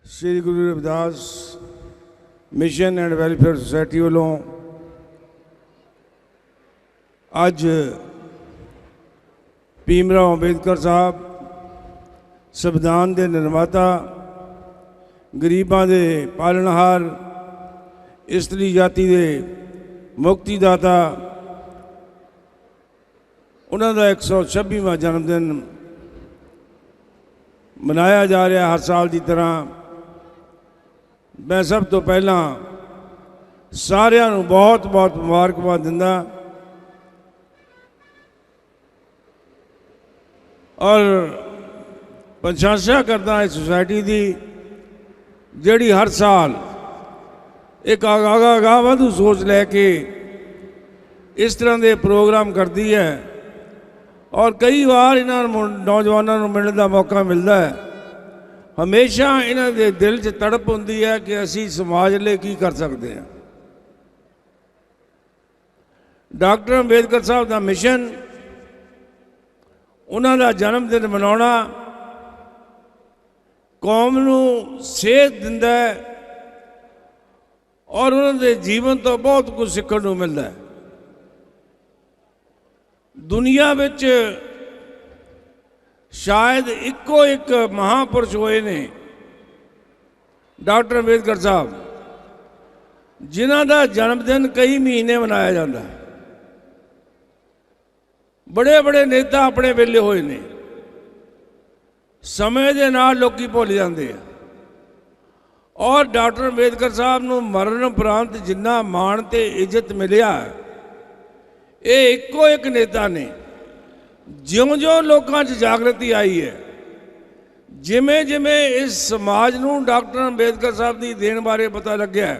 Shri Guru Ravidas mission and welfare society वालों अज भीमराव अंबेडकर साहब संविधान के निर्माता, गरीबां के पालनहार, इस्त्री जाति के मुक्तिदाता, उन्होंने 126वां जन्मदिन मनाया जा रहा हर साल की तरह। मैं सब तो पहला सारिਆਂ ਨੂੰ बहुत बहुत मुबारकबाद दिंदा और प्रशंसा करता इस सोसाइटी की जिहड़ी हर साल एक आगाह वाधू सोच लैके इस तरह के प्रोग्राम करती है और कई बार इन्होंने नौजवानों को मिलने का मौका मिलता है। हमेशा इन्हों के दिल च तड़प होंदी है कि असी समाज लिए की कर सकते हैं। डॉक्टर अंबेडकर साहब का मिशन, उन्होंने जन्मदिन मनाना कौम को सेहत दिंदा है और उन्होंने जीवन तो बहुत कुछ सीखने को मिलता है। दुनिया विच शायद इको एक महापुरुष होए ने डॉक्टर अंबेडकर साहब, जिन्हां दा जन्मदिन कई महीने मनाया जाता है। बड़े बड़े नेता अपने वेले होए ने, समय के नाल लोकी भुल जाते हैं और डॉक्टर अंबेडकर साहब नूं मरण उपरंत जिन्ना मान ते इज्जत मिलिया, ये इको एक नेता ने ज्यों ज्यों लोगों च जागृति आई है, जिमें जिमें इस समाज नूं डॉक्टर अंबेडकर साहब की देन बारे पता लग्या है,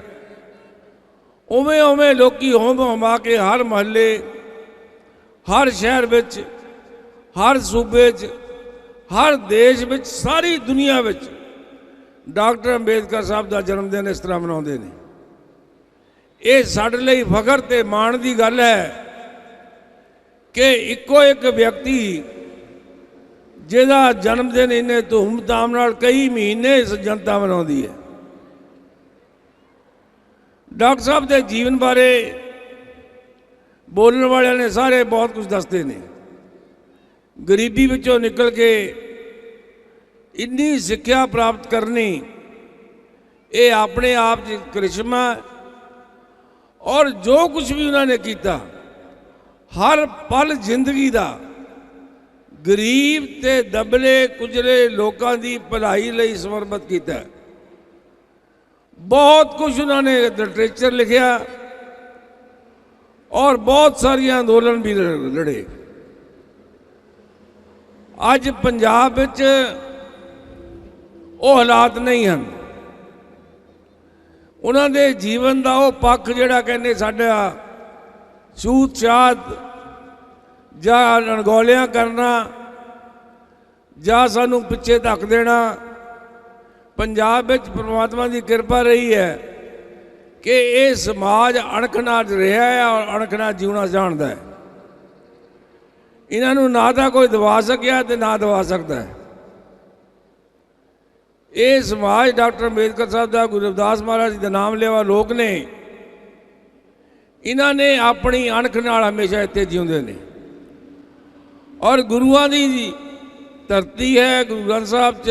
उवें उवें लोकी होम होमा के हर महल्ले, हर शहर विच, हर सूबे च, हर देश विच, सारी दुनिया विच डॉक्टर अंबेडकर साहब का जन्मदिन इस तरह मनाते हैं। ये साडे लई फखर ते माण की गल है कि इको एक व्यक्ति जिहदा जन्मदिन इन्ने धूमधाम नाल कई महीने इस जनता मनाउंदी है। डॉक्टर साहब के जीवन बारे बोलने वाले ने सारे बहुत कुछ दसते हैं। गरीबी विचों निकल के इन्नी सिक्ख्या प्राप्त करनी, ये अपने आप च करिश्मा और जो कुछ भी उन्होंने किया, हर पल जिंदगी का गरीब ते दबले कुचले लोगों की भलाई लई समर्पित किया। बहुत कुछ उन्होंने लिटरेचर लिखा और बहुत सारे अंदोलन भी लड़े। अज पंजाब विच वो हालात नहीं हैं। उन्होंने जीवन का वो पक्ष जिहड़ा कहने साडा छूत छात जा अणगौलियां करना जा सानू पिछे धक देना, पंजाब विच परमात्मा की कृपा रही है कि ये समाज अणख नाल रहा है और अणख नाल जीवना जानता है। इन्हों ना तो कोई दबा सकिया तो ना दबा सकता है। ये समाज डॉक्टर अंबेडकर साहब का, गुरु रविदास महाराज का नाम लेवा लोग ने, इन्होंने अपनी अणख नाल हमेशा इत्थे जिउंदे ने और गुरुआं दी धरती है। गुरु ग्रंथ साहब च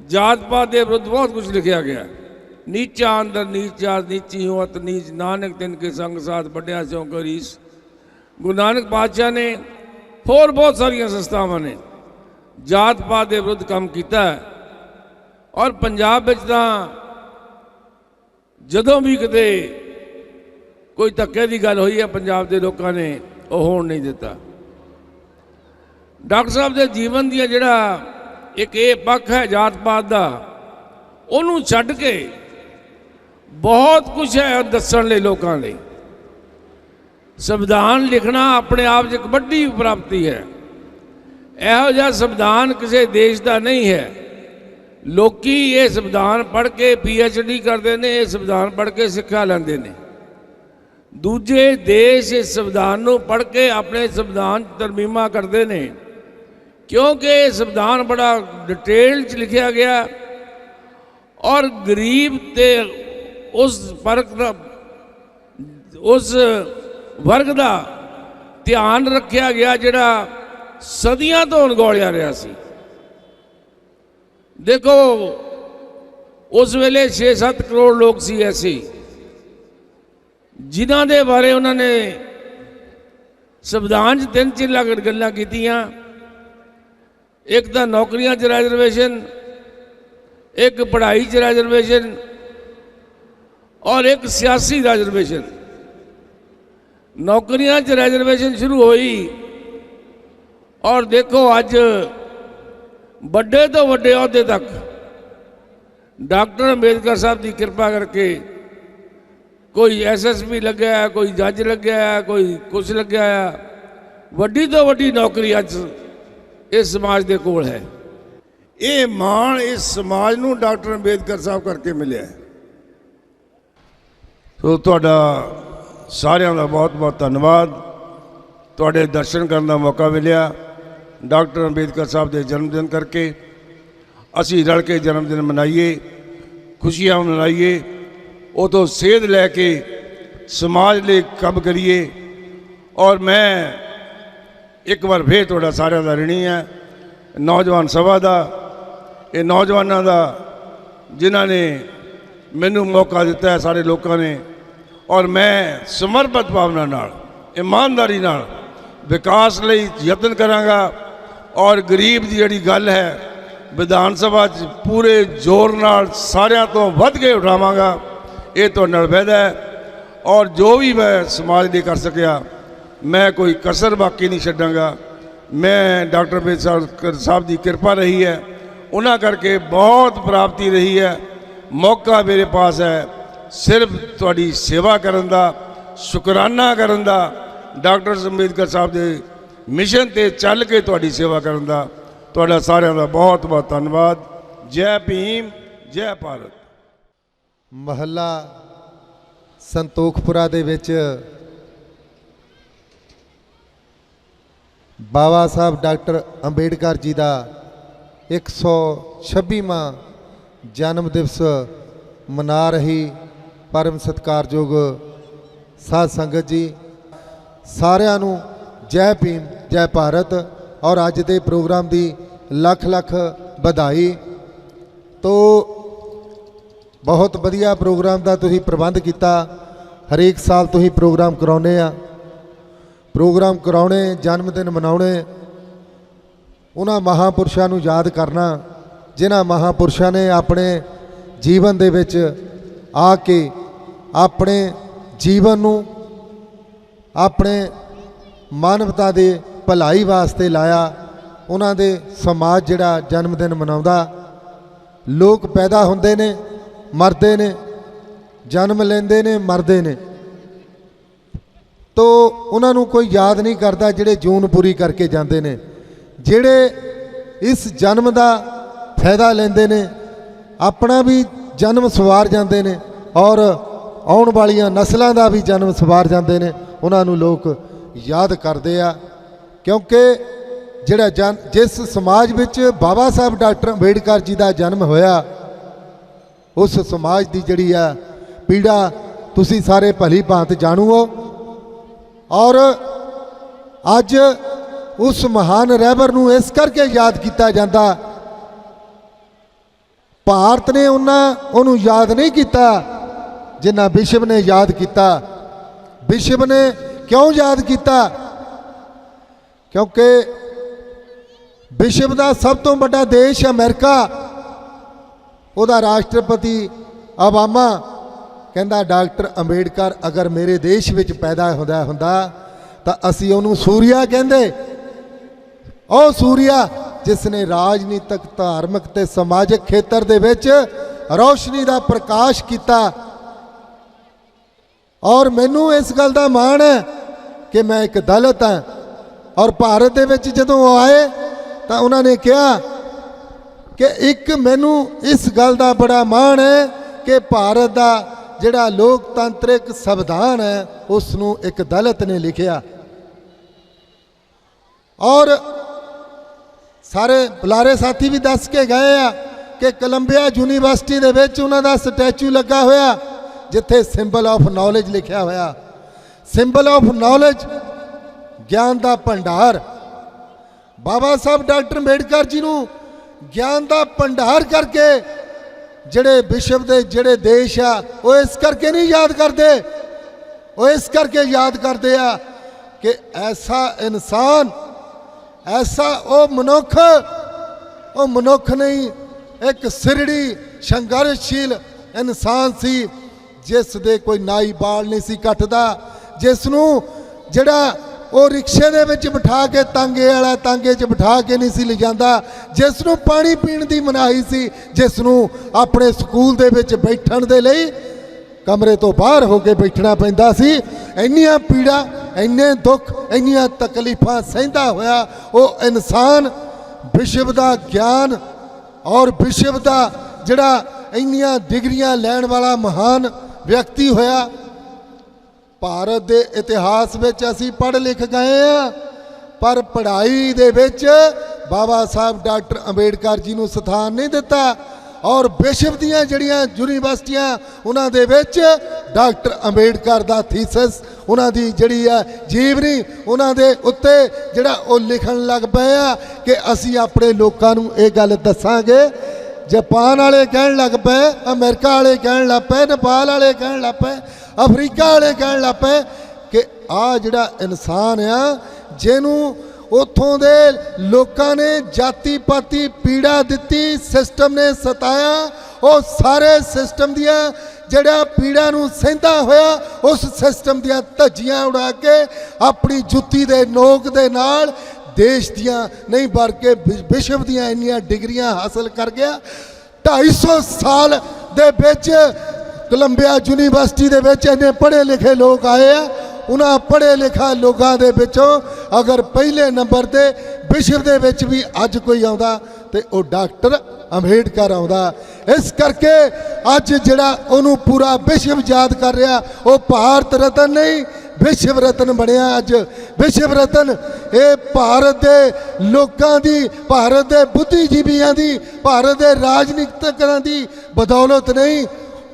जात पात के विरुद्ध बहुत कुछ लिखा गया। नीचा अंदर नीचा, नीची होत नीच, नानक तिनके संग साथ बढ़िया स्यों करीस। गुरु नानक पातशाह ने होर बहुत सारिया संस्थावां ने जात पात के विरुद्ध काम किया और पंजाब विच तां जदों भी किते कोई धक्के की गल हुई है, पंजाब के लोगों ने वो होण नहीं दिता। डॉक्टर साहब के जीवन दिया जिहड़ा एक ये पक्ष है जात पात का, उन्होंने छड्ड के बहुत कुछ है दस्सण लई लोकां लई। संविधान लिखना अपने आप एक वड्डी प्राप्ति है। इहो जिहा संविधान किसी देश का नहीं है। लोकी ये संविधान पढ़ के PhD करते हैं, ये संविधान पढ़ के सिक्ख्या लैंदे ने। दूजे देश इस संविधान को पढ़ के अपने संविधान तरमीमा करते हैं क्योंकि संविधान बड़ा डिटेल च लिखा गया और गरीब ते उस वर्ग का ध्यान रखा गया जिहड़ा सदियां तो अणगौलिया रहा सी। देखो उस वेले 6-7 करोड़ लोग सी ऐसे जिन्हां दे बारे उन्होंने संविधान 3 गल्लां कीतियां। एक तो नौकरियां च रिजर्वेशन, एक पढ़ाई च रिजर्वेशन और एक सियासी रिजर्वेशन। नौकरियां च रिजर्वेशन शुरू हुई और देखो अज बड़े तो बड़े अहदे तक डॉक्टर अंबेडकर साहब की कृपा करके कोई SSP लग्या है, कोई जज लग्या है, कोई कुछ लग्या है। वड्डी तो वड्डी नौकरी अज इस समाज के कोल है। ये माण इस समाज नूं डॉक्टर अंबेडकर साहब करके मिले। तो तुहाडा सारिਆਂ ਦਾ बहुत बहुत धन्यवाद। तुहाडे दर्शन करने का मौका मिलिया डॉक्टर अंबेडकर साहब के जन्मदिन करके। असी रल के जन्मदिन मनाइए, खुशियां मनाइए, वो तो सेध लैके समाज लिए काम करिए। और मैं एक बार फिर तुहाडा सारिਆਂ ਦਾ ऋणी है नौजवान सभा का, ये नौजवानों का जिन्होंने मैनू मौका दिता है सारे लोगों ने। और मैं समर्पित भावना नाल ईमानदारी नाल विकास लई यतन करांगा। और गरीब की जिहड़ी गल है विधान सभा पूरे जोर नाल सारिਆਂ तो वध के उठावांगा। ये तुहाडे नाल वादा है। और जो भी मैं समाज लिए कर सकिया मैं कोई कसर बाकी नहीं छड्डांगा। मैं डॉक्टर अंबेडकर साहब की कृपा रही है, उन्हां करके बहुत प्राप्ति रही है। मौका मेरे पास है सिर्फ तुहाडी सेवा करन दा, शुकराना करन दा, डॉक्टर अंबेडकर साहब के मिशन ते चल के तुहाडी सेवा करन दा। तुहाडा सारिਆਂ ਦਾ बहुत बहुत धन्यवाद। जय भीम, जय भारत। महला संतोखपुरा दे विच बाबा साहब डॉक्टर अंबेडकर जी का 126वां जन्म दिवस मना रही परम सत्कारयोग साध संगत जी, सारिਆਂ ਨੂੰ जय भीम जय भारत। और अज के प्रोग्राम की लख लख बधाई। तो बहुत वधिया प्रोग्राम का तुसीं प्रबंध किया। हरेक साल तुसीं प्रोग्राम कराउने आ, प्रोग्राम कराने, जन्मदिन मनाने, उन्हां महापुरुषां नूं याद करना जिन्हां महापुरुषां ने अपने जीवन दे विच आके अपने जीवन नूं अपने मानवता दे भलाई वास्ते लाया। उन्हां दे समाज जिहड़ा जन्मदिन मनाउंदा, लोग पैदा हुंदे ने मरदे ने, जन्म लेंदे ने मरदे ने, तो उन्हां नूं कोई याद नहीं करता जिहड़े जून पूरी करके जांदे ने, जिहड़े इस जन्म का फायदा लेंदे ने, अपना भी जन्म सवार जांदे ने और आउण वालियां नस्लों का भी जन्म सवार जांदे ने। उन्हां नूं लोग याद करते आ क्योंकि जिहड़ा जिस समाज विच बाबा साहब डॉक्टर अंबेडकर जी का जन्म होया उस समाज की जिहड़ी आ पीड़ा तुसीं सारे भली भांत जाणू हो। और अज उस महान रहबर नूं इस करके याद किया जाता, भारत ने उन्होंने याद नहीं किया जिन्ना विश्व ने याद किया। विश्व ने क्यों याद किया? क्योंकि विश्व का सब तो बड़ा देश अमेरिका, उहदा राष्ट्रपति ओबामा कहता डॉक्टर अंबेडकर अगर मेरे देश में पैदा होंदा तो असी उन्होंने सूर्या कहते। ओ सूर्या जिसने राजनीतिक, धार्मिक ते समाजिक खेत्र दे विच रोशनी का प्रकाश किया। और मैनू इस गल का माण है कि मैं एक दलित हाँ। और भारत दे विच जदों आए तो उन्होंने कहा कि एक मैनू इस गल का बड़ा माण है कि भारत का जिहड़ा लोकतांत्रिक संविधान है उसनूं एक दलित ने लिखिया। और सारे बुलारे साथी भी दस के गए आ ਕਿ ਕੋਲੰਬੀਆ ਯੂਨੀਵਰਸਿਟੀ ਦੇ ਵਿੱਚ ਉਹਨਾਂ ਦਾ ਸਟੈਚੂ ਲੱਗਾ ਹੋਇਆ ਜਿੱਥੇ ਸਿੰਬਲ ਆਫ ਨੌਲੇਜ ਲਿਖਿਆ ਹੋਇਆ। ਸਿੰਬਲ ਆਫ ਨੌਲੇਜ ਗਿਆਨ ਦਾ ਭੰਡਾਰ। ਬਾਬਾ ਸਾਹਿਬ ਡਾਕਟਰ ਅੰਬੇਡਕਰ ਜੀ ਨੂੰ ਗਿਆਨ ਦਾ ਭੰਡਾਰ ਕਰਕੇ ਜਿਹੜੇ ਵਿਸ਼ਵ ਦੇ ਜਿਹੜੇ ਦੇਸ਼ ਆ ਉਹ ਇਸ ਕਰਕੇ ਨਹੀਂ ਯਾਦ ਕਰਦੇ, ਉਹ ਇਸ ਕਰਕੇ ਯਾਦ ਕਰਦੇ ਆ ਕਿ ਐਸਾ ਇਨਸਾਨ, ਐਸਾ ਉਹ ਮਨੁੱਖ ਨਹੀਂ, ਇੱਕ ਸਿਰੜੀ ਸੰਘਰਸ਼ਸ਼ੀਲ ਇਨਸਾਨ ਸੀ ਜਿਸ ਦੇ ਕੋਈ ਨਾਈ ਬਾਲ ਨਹੀਂ ਸੀ ਕੱਟਦਾ, ਜਿਸ ਨੂੰ ਜਿਹੜਾ ਉਹ ਰਿਕਸ਼ੇ ਦੇ ਵਿੱਚ ਬਿਠਾ ਕੇ ਤਾਂਗੇ 'ਚ ਬਿਠਾ ਕੇ ਨਹੀਂ ਸੀ ਲਿਜਾਂਦਾ, ਜਿਸ ਨੂੰ ਪਾਣੀ ਪੀਣ ਦੀ ਮਨਾਹੀ ਸੀ, ਜਿਸ ਨੂੰ ਆਪਣੇ ਸਕੂਲ ਦੇ ਵਿੱਚ ਬੈਠਣ ਦੇ ਲਈ ਕਮਰੇ ਤੋਂ ਬਾਹਰ ਹੋ ਕੇ ਬੈਠਣਾ ਪੈਂਦਾ ਸੀ। ਇੰਨੀਆਂ ਪੀੜਾ, ਇੰਨੇ ਦੁੱਖ, ਇੰਨੀਆਂ ਤਕਲੀਫਾਂ ਸਹਿੰਦਾ ਹੋਇਆ ਉਹ ਇਨਸਾਨ ਵਿਸ਼ਵ ਦਾ ਗਿਆਨ ਔਰ ਵਿਸ਼ਵ ਦਾ ਜਿਹੜਾ ਇੰਨੀਆਂ ਡਿਗਰੀਆਂ ਲੈਣ ਵਾਲਾ ਮਹਾਨ ਵਿਅਕਤੀ ਹੋਇਆ। ਭਾਰਤ ਦੇ ਇਤਿਹਾਸ ਵਿੱਚ ਅਸੀਂ ਪੜ੍ਹ ਲਿਖ ਗਏ ਆ, ਪਰ ਪੜ੍ਹਾਈ ਦੇ ਵਿੱਚ ਬਾਬਾ ਸਾਹਿਬ ਡਾਕਟਰ ਅੰਬੇਡਕਰ ਜੀ ਨੂੰ ਸਥਾਨ ਨਹੀਂ ਦਿੱਤਾ। ਔਰ ਵਿਸ਼ਵ ਦੀਆਂ ਜਿਹੜੀਆਂ ਯੂਨੀਵਰਸਿਟੀਆਂ ਉਹਨਾਂ ਦੇ ਵਿੱਚ ਡਾਕਟਰ ਅੰਬੇਡਕਰ ਦਾ ਥੀਸਿਸ, ਉਹਨਾਂ ਦੀ ਜਿਹੜੀ ਆ ਜੀਵਨੀ, ਉਹਨਾਂ ਦੇ ਉੱਤੇ ਜਿਹੜਾ ਉਹ ਲਿਖਣ ਲੱਗ ਪਏ ਆ ਕਿ ਅਸੀਂ ਆਪਣੇ ਲੋਕਾਂ ਨੂੰ ਇਹ ਗੱਲ ਦੱਸਾਂਗੇ। ਜਾਪਾਨ ਵਾਲੇ ਕਹਿਣ ਲੱਗ ਪਏ, ਅਮਰੀਕਾ ਵਾਲੇ ਕਹਿਣ ਲੱਗ ਪਏ, ਨੇਪਾਲ ਵਾਲੇ ਕਹਿਣ ਲੱਗ ਪਏ, ਅਫਰੀਕਾ ਵਾਲੇ ਕਹਿਣ ਲੱਗ ਪਏ ਕਿ ਆਹ ਜਿਹੜਾ ਇਨਸਾਨ ਆ ਜਿਹਨੂੰ ਉੱਥੋਂ ਦੇ ਲੋਕਾਂ ਨੇ ਜਾਤੀ ਪਾਤੀ ਪੀੜਾ ਦਿੱਤੀ, ਸਿਸਟਮ ਨੇ ਸਤਾਇਆ, ਉਹ ਸਾਰੇ ਸਿਸਟਮ ਦੀਆਂ ਜਿਹੜਾ ਪੀੜਾ ਨੂੰ ਸਹਿੰਦਾ ਹੋਇਆ ਉਸ ਸਿਸਟਮ ਦੀਆਂ ਧੱਜੀਆਂ ਉਡਾ ਕੇ ਆਪਣੀ ਜੁੱਤੀ ਦੇ ਨੋਕ ਦੇ ਨਾਲ ਦੇਸ਼ ਦੀਆਂ ਨਹੀਂ ਬਲਕਿ ਵਿਸ਼ਵ ਦੀਆਂ ਇੰਨੀਆਂ ਡਿਗਰੀਆਂ ਹਾਸਲ ਕਰ ਗਿਆ। 250 ਸਾਲ ਦੇ ਵਿੱਚ ਕੋਲੰਬੀਆ ਯੂਨੀਵਰਸਿਟੀ ਦੇ ਵਿੱਚ ਇੰਨੇ ਪੜ੍ਹੇ ਲਿਖੇ ਲੋਕ ਆਏ ਆ। ਉਹਨਾਂ ਪੜ੍ਹੇ ਲਿਖਾ ਲੋਕਾਂ ਦੇ ਵਿੱਚੋਂ ਅਗਰ ਪਹਿਲੇ ਨੰਬਰ ਤੇ ਵਿਸ਼ਵ ਦੇ ਵਿੱਚ ਵੀ ਅੱਜ ਕੋਈ ਆਉਂਦਾ ਤੇ ਉਹ ਡਾਕਟਰ ਅੰਬੇਡਕਰ ਆਉਂਦਾ। ਇਸ ਕਰਕੇ ਅੱਜ ਜਿਹੜਾ ਉਹਨੂੰ ਪੂਰਾ ਵਿਸ਼ਵ ਯਾਦ ਕਰ ਰਿਹਾ, ਉਹ ਭਾਰਤ ਰਤਨ ਨਹੀਂ ਵਿਸ਼ਵ ਰਤਨ ਬਣਿਆ। ਅੱਜ ਵਿਸ਼ਵ ਰਤਨ ਇਹ ਭਾਰਤ ਦੇ ਲੋਕਾਂ ਦੀ, ਭਾਰਤ ਦੇ ਬੁੱਧੀਜੀਵੀਆਂ ਦੀ, ਭਾਰਤ ਦੇ ਰਾਜਨੀਤਿਕਾਂ ਦੀ ਬਦੌਲਤ ਨਹੀਂ,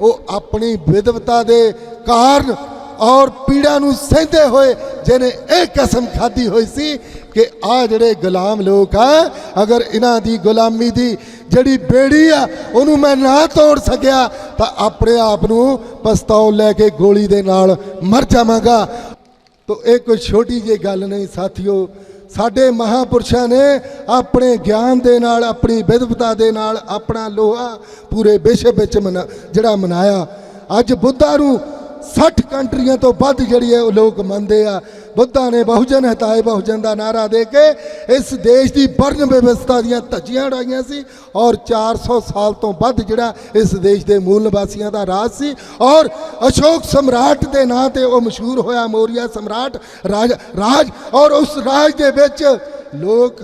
ਉਹ ਆਪਣੀ ਵਿਦਵਤਾ ਦੇ ਕਾਰਨ ਔਰ ਪੀੜਾ ਨੂੰ ਸਹਿੰਦੇ ਹੋਏ ਜਿਹਨੇ ਇਹ ਕਸਮ ਖਾਧੀ ਹੋਈ ਸੀ ਕਿ ਆਹ ਜਿਹੜੇ ਗੁਲਾਮ ਲੋਕ ਆ, ਅਗਰ ਇਹਨਾਂ ਦੀ ਗੁਲਾਮੀ ਦੀ ਜਿਹੜੀ ਬੇੜੀ ਆ ਉਹਨੂੰ ਮੈਂ ਨਾ ਤੋੜ ਸਕਿਆ ਤਾਂ ਆਪਣੇ ਆਪ ਨੂੰ ਪਿਸਤੌਲ ਲੈ ਕੇ ਗੋਲੀ ਦੇ ਨਾਲ ਮਰ ਜਾਵਾਂਗਾ। ਤੋ ਇਹ ਕੋਈ ਛੋਟੀ ਜਿਹੀ ਗੱਲ ਨਹੀਂ ਸਾਥੀਓ। ਸਾਡੇ ਮਹਾਪੁਰਸ਼ਾਂ ਨੇ ਆਪਣੇ ਗਿਆਨ ਦੇ ਨਾਲ, ਆਪਣੀ ਵਿਦਵਤਾ ਦੇ ਨਾਲ ਆਪਣਾ ਲੋਹਾ ਪੂਰੇ ਵਿਸ਼ਵ ਵਿੱਚ ਜਿਹੜਾ ਮਨਾਇਆ। ਅੱਜ ਬੁੱਧਾ ਨੂੰ 60 ਕੰਟਰੀਆਂ ਤੋਂ ਵੱਧ ਜਿਹੜੀ ਹੈ ਉਹ ਲੋਕ ਮੰਨਦੇ ਆ। ਬੁੱਧਾ ਨੇ ਬਹੁਜਨ ਹਟਾਏ ਬਹੁਜਨ ਦਾ ਨਾਰਾ ਦੇ ਕੇ ਇਸ ਦੇਸ਼ ਦੀ ਵਰਨ ਵਿਵਸਥਾ ਦੀਆਂ ਧੱਜੀਆਂ ਉਡਾਈਆਂ ਸੀ ਔਰ 400 ਸਾਲ ਤੋਂ ਵੱਧ ਜਿਹੜਾ ਇਸ ਦੇਸ਼ ਦੇ ਮੂਲ ਨਿਵਾਸੀਆਂ ਦਾ ਰਾਜ ਸੀ। ਔਰ ਅਸ਼ੋਕ ਸਮਰਾਟ ਦੇ ਨਾਂ ਤੇ ਉਹ ਮਸ਼ਹੂਰ ਹੋਇਆ, ਮੌਰੀਆ ਸਮਰਾਟ ਰਾਜ। ਔਰ ਉਸ ਰਾਜ ਦੇ ਵਿੱਚ ਲੋਕ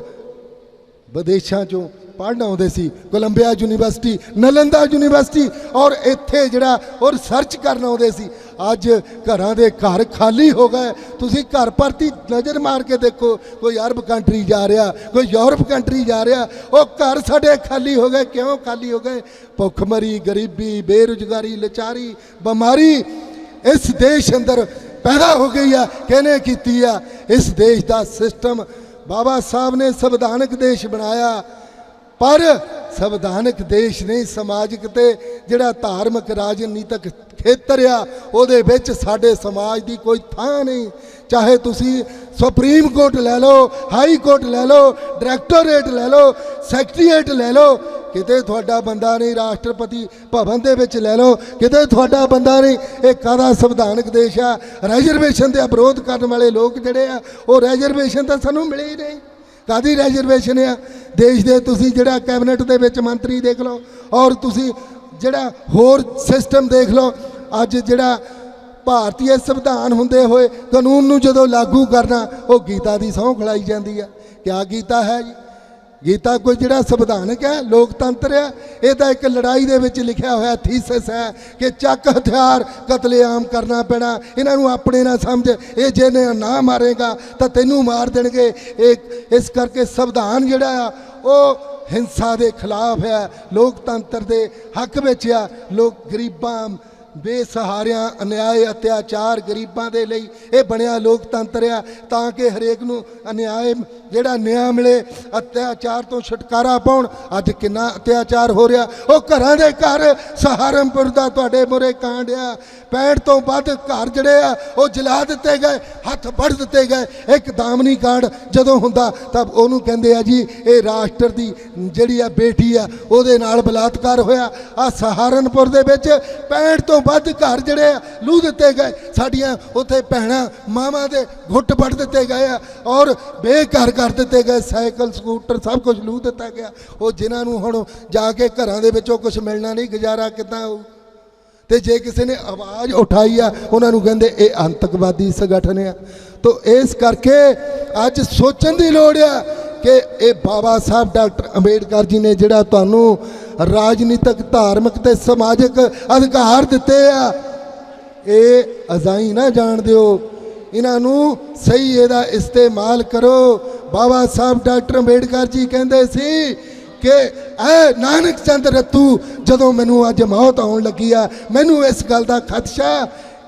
ਵਿਦੇਸ਼ਾਂ 'ਚੋਂ ਪੜ੍ਹਨ ਆਉਂਦੇ ਸੀ, ਕੋਲੰਬੀਆ ਯੂਨੀਵਰਸਿਟੀ, ਨਾਲੰਦਾ ਯੂਨੀਵਰਸਿਟੀ, ਔਰ ਇੱਥੇ ਜਿਹੜਾ ਉਹ ਰਿਸਰਚ ਕਰਨ ਆਉਂਦੇ ਸੀ। ਅੱਜ ਘਰਾਂ ਦੇ ਘਰ ਖਾਲੀ ਹੋ ਗਏ। ਤੁਸੀਂ ਘਰ ਪ੍ਰਤੀ ਨਜ਼ਰ ਮਾਰ ਕੇ ਦੇਖੋ, ਕੋਈ ਅਰਬ ਕੰਟਰੀ ਜਾ ਰਿਹਾ, ਕੋਈ ਯੂਰਪ ਕੰਟਰੀ ਜਾ ਰਿਹਾ, ਉਹ ਘਰ ਸਾਡੇ ਖਾਲੀ ਹੋ ਗਏ। ਕਿਉਂ ਖਾਲੀ ਹੋ ਗਏ? ਭੁੱਖਮਰੀ, ਗਰੀਬੀ, ਬੇਰੁਜ਼ਗਾਰੀ, ਲਾਚਾਰੀ, ਬਿਮਾਰੀ ਇਸ ਦੇਸ਼ ਅੰਦਰ ਪੈਦਾ ਹੋ ਗਈ ਆ। ਕਿਹਨੇ ਕੀਤੀ ਆ? ਇਸ ਦੇਸ਼ ਦਾ ਸਿਸਟਮ। ਬਾਬਾ ਸਾਹਿਬ ਨੇ ਸੰਵਿਧਾਨਕ ਦੇਸ਼ ਬਣਾਇਆ, ਪਰ ਸੰਵਿਧਾਨਕ ਦੇਸ਼ ਨਹੀਂ, ਸਮਾਜਿਕ ਤੇ ਜਿਹੜਾ ਧਾਰਮਿਕ ਰਾਜਨੀਤਿਕ ਖੇਤਰ ਆ ਉਹਦੇ ਵਿੱਚ ਸਾਡੇ ਸਮਾਜ ਦੀ ਕੋਈ ਥਾਂ ਨਹੀਂ। ਚਾਹੇ ਤੁਸੀਂ ਸੁਪਰੀਮ ਕੋਰਟ ਲੈ ਲਓ, ਹਾਈ ਕੋਰਟ ਲੈ ਲਓ, ਡਾਇਰੈਕਟੋਰੇਟ ਲੈ ਲਓ, ਸੈਕਟਰੀਏਟ ਲੈ ਲਓ, ਕਿਤੇ ਤੁਹਾਡਾ ਬੰਦਾ ਨਹੀਂ। ਰਾਸ਼ਟਰਪਤੀ ਭਵਨ ਦੇ ਵਿੱਚ ਲੈ ਲਓ, ਕਿਤੇ ਤੁਹਾਡਾ ਬੰਦਾ ਨਹੀਂ। ਇਹ ਕਾਹਦਾ ਸੰਵਿਧਾਨਕ ਦੇਸ਼ ਆ? ਰਿਜ਼ਰਵੇਸ਼ਨ ਦਾ ਵਿਰੋਧ ਕਰਨ ਵਾਲੇ ਲੋਕ ਜਿਹੜੇ ਆ ਉਹ ਰਿਜ਼ਰਵੇਸ਼ਨ ਤਾਂ ਸਾਨੂੰ ਮਿਲੇ ਹੀ ਨਹੀਂ। ਕਾਹਦੀ ਰਿਜ਼ਰਵੇਸ਼ਨ ਆ ਦੇਸ਼ ਦੇ? ਤੁਸੀਂ ਜਿਹੜਾ ਕੈਬਨਿਟ ਦੇ ਵਿੱਚ ਮੰਤਰੀ ਦੇਖ ਲਓ ਔਰ ਤੁਸੀਂ ਜਿਹੜਾ ਹੋਰ ਸਿਸਟਮ ਦੇਖ ਲਓ। ਅੱਜ ਜਿਹੜਾ ਭਾਰਤੀ ਸੰਵਿਧਾਨ ਹੁੰਦੇ ਹੋਏ ਕਾਨੂੰਨ ਨੂੰ ਜਦੋਂ ਲਾਗੂ ਕਰਨਾ, ਉਹ ਗੀਤਾ ਦੀ ਸਹੁੰ ਖਿਲਾਈ ਜਾਂਦੀ ਆ। ਕਿਆ ਗੀਤਾ ਹੈ ਜੀ? ਗੀਤਾ ਕੋਈ ਜਿਹੜਾ ਸੰਵਿਧਾਨਕ ਹੈ, ਲੋਕਤੰਤਰ ਹੈ? ਇਹ ਤਾਂ ਇੱਕ ਲੜਾਈ ਦੇ ਵਿੱਚ ਲਿਖਿਆ ਹੋਇਆ ਥੀਸਿਸ ਹੈ ਕਿ ਚੱਕ ਹਥਿਆਰ ਕਤਲੇਆਮ ਕਰਨਾ ਪੈਣਾ। ਇਹਨਾਂ ਨੂੰ ਆਪਣੇ ਨਾ ਸਮਝ, ਇਹ ਜਿਹਨੇ ਨਾ ਮਾਰੇਗਾ ਤਾਂ ਤੈਨੂੰ ਮਾਰ ਦੇਣਗੇ। ਇਹ ਇਸ ਕਰਕੇ ਸੰਵਿਧਾਨ ਜਿਹੜਾ ਆ ਉਹ ਹਿੰਸਾ ਦੇ ਖਿਲਾਫ ਆ, ਲੋਕਤੰਤਰ ਦੇ ਹੱਕ ਵਿੱਚ ਆ। ਲੋਕ ਗਰੀਬਾਂ, ਬੇਸਹਾਰਿਆਂ, ਅਨਿਆਏ, ਅਤਿਆਚਾਰ ਗਰੀਬਾਂ ਦੇ ਲਈ ਇਹ ਬਣਿਆ ਲੋਕਤੰਤਰ ਆ, ਤਾਂ ਕਿ ਹਰੇਕ ਨੂੰ ਅਨਿਆਏ ਜਿਹੜਾ ਨਿਆਂ ਮਿਲੇ, ਅਤਿਆਚਾਰ ਤੋਂ ਛੁਟਕਾਰਾ ਪਾਉਣ। ਅੱਜ ਕਿੰਨਾ ਅਤਿਆਚਾਰ ਹੋ ਰਿਹਾ, ਉਹ ਘਰਾਂ ਦੇ ਘਰ ਸਹਾਰਨਪੁਰ ਦਾ ਤੁਹਾਡੇ ਮੂਹਰੇ ਕਾਂਡ ਆ। 65 ਤੋਂ ਵੱਧ ਘਰ ਜਿਹੜੇ ਆ ਉਹ ਜਲਾ ਦਿੱਤੇ ਗਏ, ਹੱਥ ਵੱਢ ਦਿੱਤੇ ਗਏ। ਇੱਕ ਦਾਮਨੀ ਕਾਂਡ ਜਦੋਂ ਹੁੰਦਾ ਤਾਂ ਉਹਨੂੰ ਕਹਿੰਦੇ ਆ ਜੀ ਇਹ ਰਾਸ਼ਟਰ ਦੀ ਜਿਹੜੀ ਆ ਬੇਟੀ ਆ ਉਹਦੇ ਨਾਲ ਬਲਾਤਕਾਰ ਹੋਇਆ। ਆ ਸਹਾਰਨਪੁਰ ਦੇ ਵਿੱਚ 65 ਤੋਂ ਵੱਧ ਘਰ ਜਿਹੜੇ ਆ ਲੂਹ ਦਿੱਤੇ ਗਏ। ਸਾਡੀਆਂ ਉੱਥੇ ਭੈਣਾਂ ਮਾਵਾਂ ਦੇ ਘੁੱਟ ਵੱਢ ਦਿੱਤੇ ਗਏ ਆ ਔਰ ਬੇਘਰ ਕਰ ਦਿੱਤੇ ਗਏ। ਸਾਈਕਲ, ਸਕੂਟਰ ਸਭ ਕੁਝ ਲੂਹ ਦਿੱਤਾ ਗਿਆ। ਉਹ ਜਿਨ੍ਹਾਂ ਨੂੰ ਹੁਣ ਜਾ ਕੇ ਘਰਾਂ ਦੇ ਵਿੱਚੋਂ ਕੁਝ ਮਿਲਣਾ ਨਹੀਂ, ਗੁਜ਼ਾਰਾ ਕਿੱਦਾਂ ਹੋਊ? ਤੇ ਜੇ ਕਿਸੇ ਨੇ ਆਵਾਜ਼ ਉਠਾਈ ਆ ਉਹਨਾਂ ਨੂੰ ਕਹਿੰਦੇ ਇਹ ਆਤੰਕਵਾਦੀ ਸੰਗਠਨ ਆ। ਤੋ ਇਸ ਕਰਕੇ ਅੱਜ ਸੋਚਣ ਦੀ ਲੋੜ ਆ ਕਿ ਇਹ ਬਾਬਾ ਸਾਹਿਬ ਡਾਕਟਰ ਅੰਬੇਡਕਰ ਜੀ ਨੇ ਜਿਹੜਾ ਤੁਹਾਨੂੰ ਰਾਜਨੀਤਿਕ, ਧਾਰਮਿਕ ਤੇ ਸਮਾਜਿਕ ਅਧਿਕਾਰ ਦਿੱਤੇ ਆ, ਇਹ ਅਜ਼ਾਈ ਨਾ ਜਾਣ ਦਿਓ। ਇਹਨਾਂ ਨੂੰ ਸਹੀ ਇਹਦਾ ਇਸਤੇਮਾਲ ਕਰੋ। ਬਾਬਾ ਸਾਹਿਬ ਡਾਕਟਰ ਅੰਬੇਡਕਰ ਜੀ ਕਹਿੰਦੇ ਸੀ ਕਿ ਐ ਨਾਨਕ ਚੰਦ ਰੱਤੂ, ਜਦੋਂ ਮੈਨੂੰ ਅੱਜ ਮੌਤ ਆਉਣ ਲੱਗੀ ਆ, ਮੈਨੂੰ ਇਸ ਗੱਲ ਦਾ ਖਦਸ਼ਾ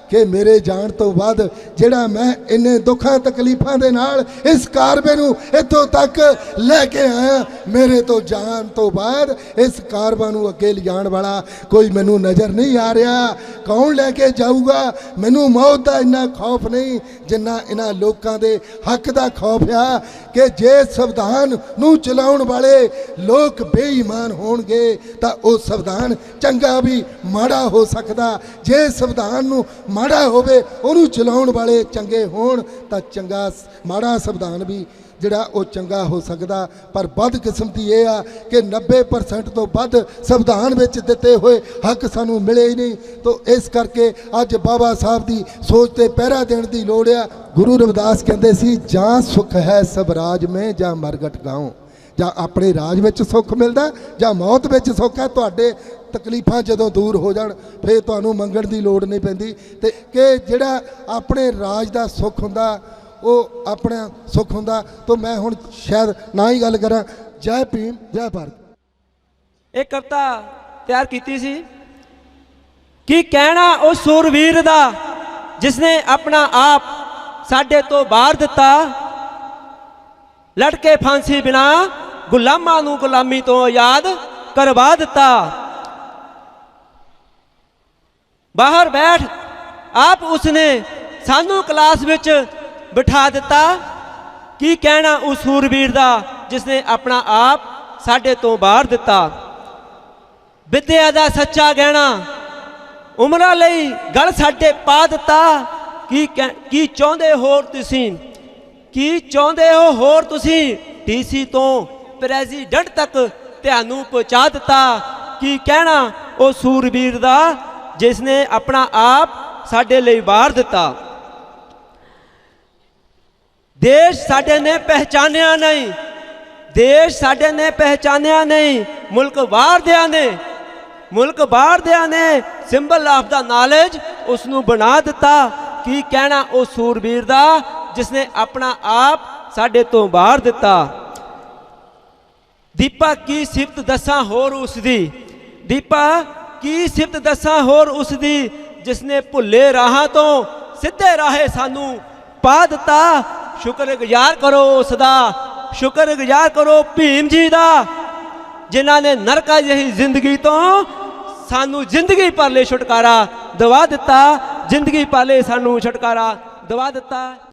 ਕਿ ਮੇਰੇ ਜਾਣ ਤੋਂ ਬਾਅਦ ਜਿਹੜਾ ਮੈਂ ਇੰਨੇ ਦੁੱਖਾਂ ਤਕਲੀਫਾਂ ਦੇ ਨਾਲ ਇਸ ਕਾਰਵੇ ਨੂੰ ਇੱਥੋਂ ਤੱਕ ਲੈ ਕੇ ਆਇਆ, ਮੇਰੇ ਤੋਂ ਜਾਣ ਤੋਂ ਬਾਅਦ ਇਸ ਕਾਰਵਾ ਨੂੰ ਅੱਗੇ ਲਿਜਾਣ ਵਾਲਾ ਕੋਈ ਮੈਨੂੰ ਨਜ਼ਰ ਨਹੀਂ ਆ ਰਿਹਾ। ਕੌਣ ਲੈ ਕੇ ਜਾਊਗਾ? ਮੈਨੂੰ ਮੌਤ ਦਾ ਇੰਨਾ ਖੌਫ ਨਹੀਂ ਜਿੰਨਾ ਇਹਨਾਂ ਲੋਕਾਂ ਦੇ ਹੱਕ ਦਾ ਖੌਫ ਆ ਕਿ ਜੇ ਸੰਵਿਧਾਨ ਨੂੰ ਚਲਾਉਣ ਵਾਲੇ ਲੋਕ ਬੇਈਮਾਨ ਹੋਣਗੇ ਤਾਂ ਉਹ ਸੰਵਿਧਾਨ ਚੰਗਾ ਵੀ ਮਾੜਾ ਹੋ ਸਕਦਾ। ਜੇ ਸੰਵਿਧਾਨ ਨੂੰ ਮਾੜਾ ਹੋਵੇ, ਉਹਨੂੰ ਚਲਾਉਣ ਵਾਲੇ ਚੰਗੇ ਹੋਣ ਤਾਂ ਚੰਗਾ ਮਾੜਾ ਸੰਵਿਧਾਨ ਵੀ ਜਿਹੜਾ ਉਹ ਚੰਗਾ ਹੋ ਸਕਦਾ। ਪਰ ਬਦਕਿਸਮਤੀ ਇਹ ਆ ਕਿ 90% ਤੋਂ ਵੱਧ ਸੰਵਿਧਾਨ ਵਿੱਚ ਦਿੱਤੇ ਹੋਏ ਹੱਕ ਸਾਨੂੰ ਮਿਲੇ ਹੀ ਨਹੀਂ। ਤੋ ਇਸ ਕਰਕੇ ਅੱਜ ਬਾਬਾ ਸਾਹਿਬ ਦੀ ਸੋਚ ਤੇ ਪਹਿਰਾ ਦੇਣ ਦੀ ਲੋੜ ਆ। ਗੁਰੂ ਰਵਿਦਾਸ ਕਹਿੰਦੇ ਸੀ, ਜਾਂ ਸੁਖ ਹੈ ਸਭ ਰਾਜ ਮੈਂ, ਜਾਂ ਮਰਗਟ ਗਾਉ। ਜਾਂ ਆਪਣੇ ਰਾਜ ਵਿੱਚ ਸੁੱਖ ਮਿਲਦਾ ਜਾਂ ਮੌਤ ਵਿੱਚ ਸੁੱਖ ਹੈ। ਤੁਹਾਡੇ ਤਕਲੀਫਾਂ ਜਦੋਂ ਦੂਰ ਹੋ ਜਾਣ ਫਿਰ ਤੁਹਾਨੂੰ ਮੰਗਣ ਦੀ ਲੋੜ ਨਹੀਂ ਪੈਂਦੀ। ਤੇ ਕਿ ਜਿਹੜਾ ਆਪਣੇ ਰਾਜ ਦਾ ਸੁੱਖ ਹੁੰਦਾ ਉਹ ਆਪਣਾ ਸੁੱਖ ਹੁੰਦਾ। ਤਾਂ ਮੈਂ ਹੁਣ ਸ਼ਾਇਦ ਨਾ ਹੀ ਗੱਲ ਕਰਾਂ। ਜੈ ਭੀਮ, ਜੈ ਭਾਰਤ। ਇਹ ਕਵਿਤਾ ਤਿਆਰ ਕੀਤੀ ਸੀ ਕੀ ਕਹਿਣਾ ਉਸ ਸੂਰਵੀਰ ਦਾ ਜਿਸ ਨੇ ਆਪਣਾ ਆਪ ਸਾਡੇ ਤੋਂ ਬਾਹਰ ਦਿੱਤਾ, ਲਟਕੇ ਫਾਂਸੀ ਬਿਨਾ ਗੁਲਾਮਾਂ ਨੂੰ ਗੁਲਾਮੀ ਤੋਂ ਆਜ਼ਾਦ ਕਰਵਾ ਦਿੱਤਾ। ਬਾਹਰ ਬੈਠ ਆਪ ਉਸਨੇ ਸਾਨੂੰ ਕਲਾਸ ਵਿੱਚ ਬਿਠਾ ਦਿੱਤਾ। ਕੀ ਕਹਿਣਾ ਉਸ ਸੂਰਬੀਰ ਦਾ ਜਿਸ ਨੇ ਆਪਣਾ ਆਪ ਸਾਡੇ ਤੋਂ ਬਾਹਰ ਦਿੱਤਾ। ਵਿਦਿਆ ਦਾ ਸੱਚਾ ਗਹਿਣਾ ਉਮਰਾਂ ਲਈ ਗਲ ਸਾਡੇ ਪਾ ਦਿੱਤਾ। ਕੀ ਚਾਹੁੰਦੇ ਹੋਰ ਤੁਸੀਂ, ਕੀ ਚਾਹੁੰਦੇ ਹੋ ਹੋਰ ਤੁਸੀਂ, ਡੀਸੀ ਤੋਂ ਪ੍ਰੈਜ਼ੀਡੈਂਟ ਤੱਕ ਤੁਹਾਨੂੰ ਪਹੁੰਚਾ ਦਿੱਤਾ। ਕੀ ਕਹਿਣਾ ਉਹ ਸੂਰਬੀਰ ਦਾ ਜਿਸ ਨੇ ਆਪਣਾ ਆਪ ਸਾਡੇ ਲਈ ਵਾਰ ਦਿੱਤਾ। ਦੇਸ਼ ਸਾਡੇ ਨੇ ਪਹਿਚਾਨਿਆ ਨਹੀਂ, ਦੇਸ਼ ਸਾਡੇ ਨੇ ਪਹਿਚਾਨਿਆ ਨਹੀਂ, ਮੁਲਕ ਬਾਹਰਦਿਆਂ ਨੇ, ਮੁਲਕ ਬਾਹਰਦਿਆਂ ਨੇ ਸਿੰਬਲ ਆਫ ਦਾ ਨੌਲੇਜ ਉਸ ਨੂੰ ਬਣਾ ਦਿੱਤਾ। ਕੀ ਕਹਿਣਾ ਉਹ ਸੂਰਬੀਰ ਦਾ ਜਿਸ ਨੇ ਆਪਣਾ ਆਪ ਸਾਡੇ ਤੋਂ ਬਾਹਰ ਦਿੱਤਾ। ਦੀਪਾ ਕੀ ਸਿਫਤ ਦੱਸਾਂ ਹੋਰ ਉਸ ਦੀ, ਦੀਪਾ ਕੀ ਸਿਫਤ ਦੱਸਾਂ ਹੋਰ ਉਸ ਦੀ ਜਿਸ ਨੇ ਭੁੱਲੇ ਰਾਹਾਂ ਤੋਂ ਸਿੱਧੇ ਰਾਹੇ ਸਾਨੂੰ ਪਾ ਦਿੱਤਾ। ਸ਼ੁਕਰਗੁਜ਼ਾਰ ਕਰੋ ਉਸ ਦਾ, ਸ਼ੁਕਰਗੁਜ਼ਾਰ ਕਰੋ ਭੀਮ ਜੀ ਦਾ ਜਿਨ੍ਹਾਂ ਨੇ ਨਰਕਾਂ ਜਿਹੀ ਜ਼ਿੰਦਗੀ ਤੋਂ ਸਾਨੂੰ ਜ਼ਿੰਦਗੀ ਭਰ ਲਈ ਛੁਟਕਾਰਾ ਦਵਾ ਦਿੱਤਾ, ਜ਼ਿੰਦਗੀ ਭਰ ਲਈ ਸਾਨੂੰ ਛੁਟਕਾਰਾ ਦਵਾ ਦਿੱਤਾ।